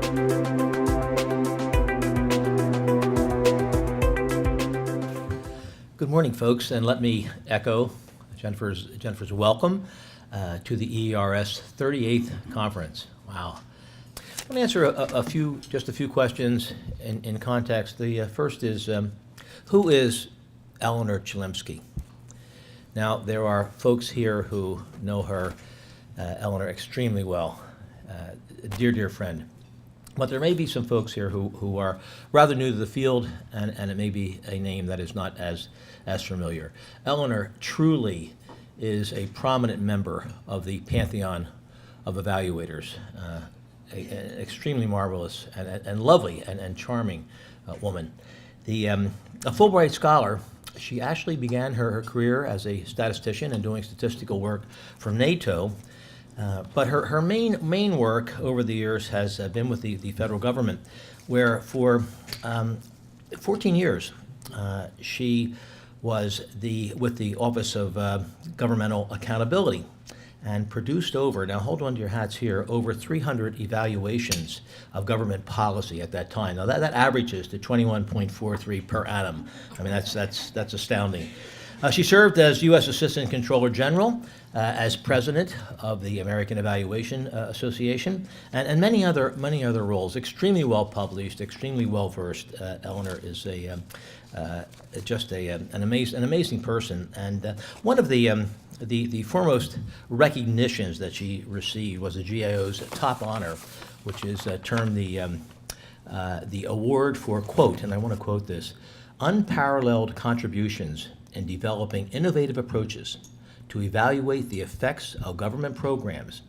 Good morning, folks, and let me echo Jennifer's welcome to the EERS 38th conference. Wow. I'm going to answer just a few questions in context. The first is, who is Eleanor Chelimsky? Now, there are folks here who know her, Eleanor, extremely well, a dear friend. But there may be some folks here who are rather new to the field, and it may be a name that is not as familiar. Eleanor truly is a prominent member of the pantheon of evaluators, an extremely marvelous and lovely and charming woman. A Fulbright scholar, she actually began her career as a statistician and doing statistical work for NATO. But her main work over the years has been with the federal government, where for 14 years she was with the Office of Governmental Accountability and produced now hold on to your hats here, over 300 evaluations of government policy at that time. Now that averages to 21.43 per annum. I mean, that's astounding. She served as U.S. Assistant Controller General, as president of the American Evaluation Association, and many other roles. Extremely well published, extremely well versed. Eleanor is just an amazing person, and one of the foremost recognitions that she received was the GAO's top honor, which is termed the award for, quote, and I want to quote this, unparalleled contributions in developing innovative approaches to evaluate the effects of government programs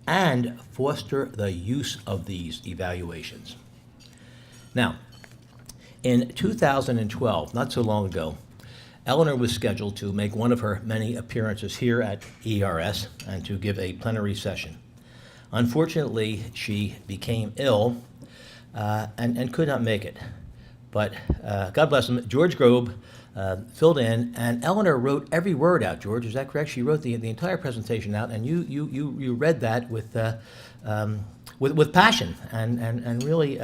and foster the use of these evaluations. Now, in 2012, not so long ago, Eleanor was scheduled to make one of her many appearances here at ERS and to give a plenary session. Unfortunately, she became ill and could not make it. But God bless him, George Grobe filled in, and Eleanor wrote every word out. George, is that correct? She wrote the entire presentation out, and you read that with passion and really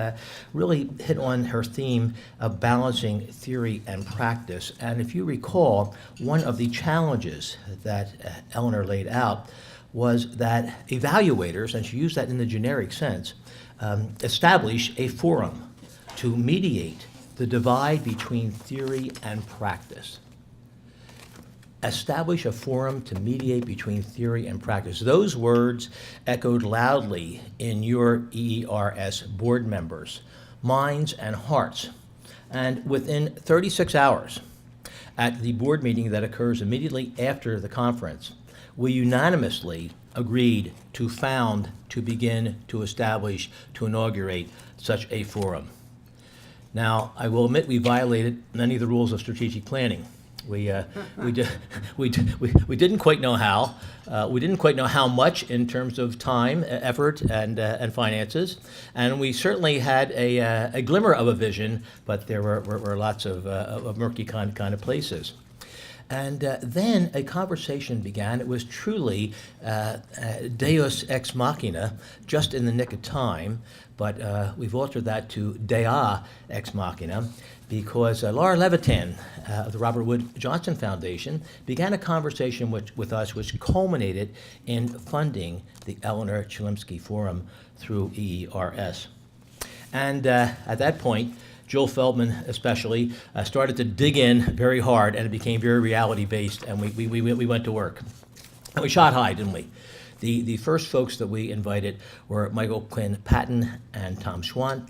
hit on her theme of balancing theory and practice. And if you recall, one of the challenges that Eleanor laid out was that evaluators, and she used that in the generic sense, establish a forum to mediate the divide between theory and practice. Establish a forum to mediate between theory and practice. Those words echoed loudly in your EERS board members' minds and hearts. And within 36 hours, at the board meeting that occurs immediately after the conference, we unanimously agreed to begin to establish, to inaugurate such a forum. Now, I will admit we violated many of the rules of strategic planning. We didn't quite know how. We didn't quite know how much in terms of time, effort, and finances. And we certainly had a glimmer of a vision, but there were lots of murky kind of places. And then a conversation began. It was truly Deus ex machina, just in the nick of time, but we've altered that to Dea ex machina, because Laura Levitan of the Robert Wood Johnson Foundation began a conversation with us which culminated in funding the Eleanor Chelimsky Forum through EERS. And at that point, Joel Feldman especially started to dig in very hard, and it became very reality-based, and we went to work. And we shot high, didn't we? The first folks that we invited were Michael Quinn Patton and Tom Schwandt,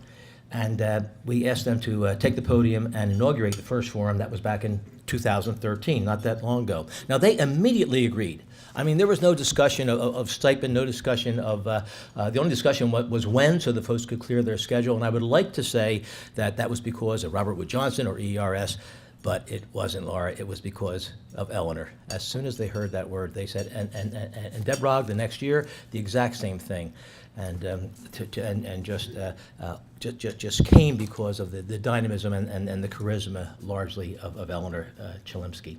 and we asked them to take the podium and inaugurate the first forum. That was back in 2013, not that long ago. Now, they immediately agreed. I mean, there was no discussion of stipend, no discussion of, the only discussion was when, so the folks could clear their schedule. And I would like to say that was because of Robert Wood Johnson or ERS, but it wasn't, Laura. It was because of Eleanor. As soon as they heard that word, they said, and Deb Rogg the next year, the exact same thing. And just came because of the dynamism and the charisma largely of Eleanor Chelimsky.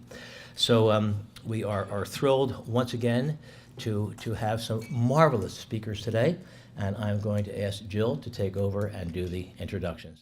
So we are thrilled once again to have some marvelous speakers today, and I'm going to ask Jill to take over and do the introductions.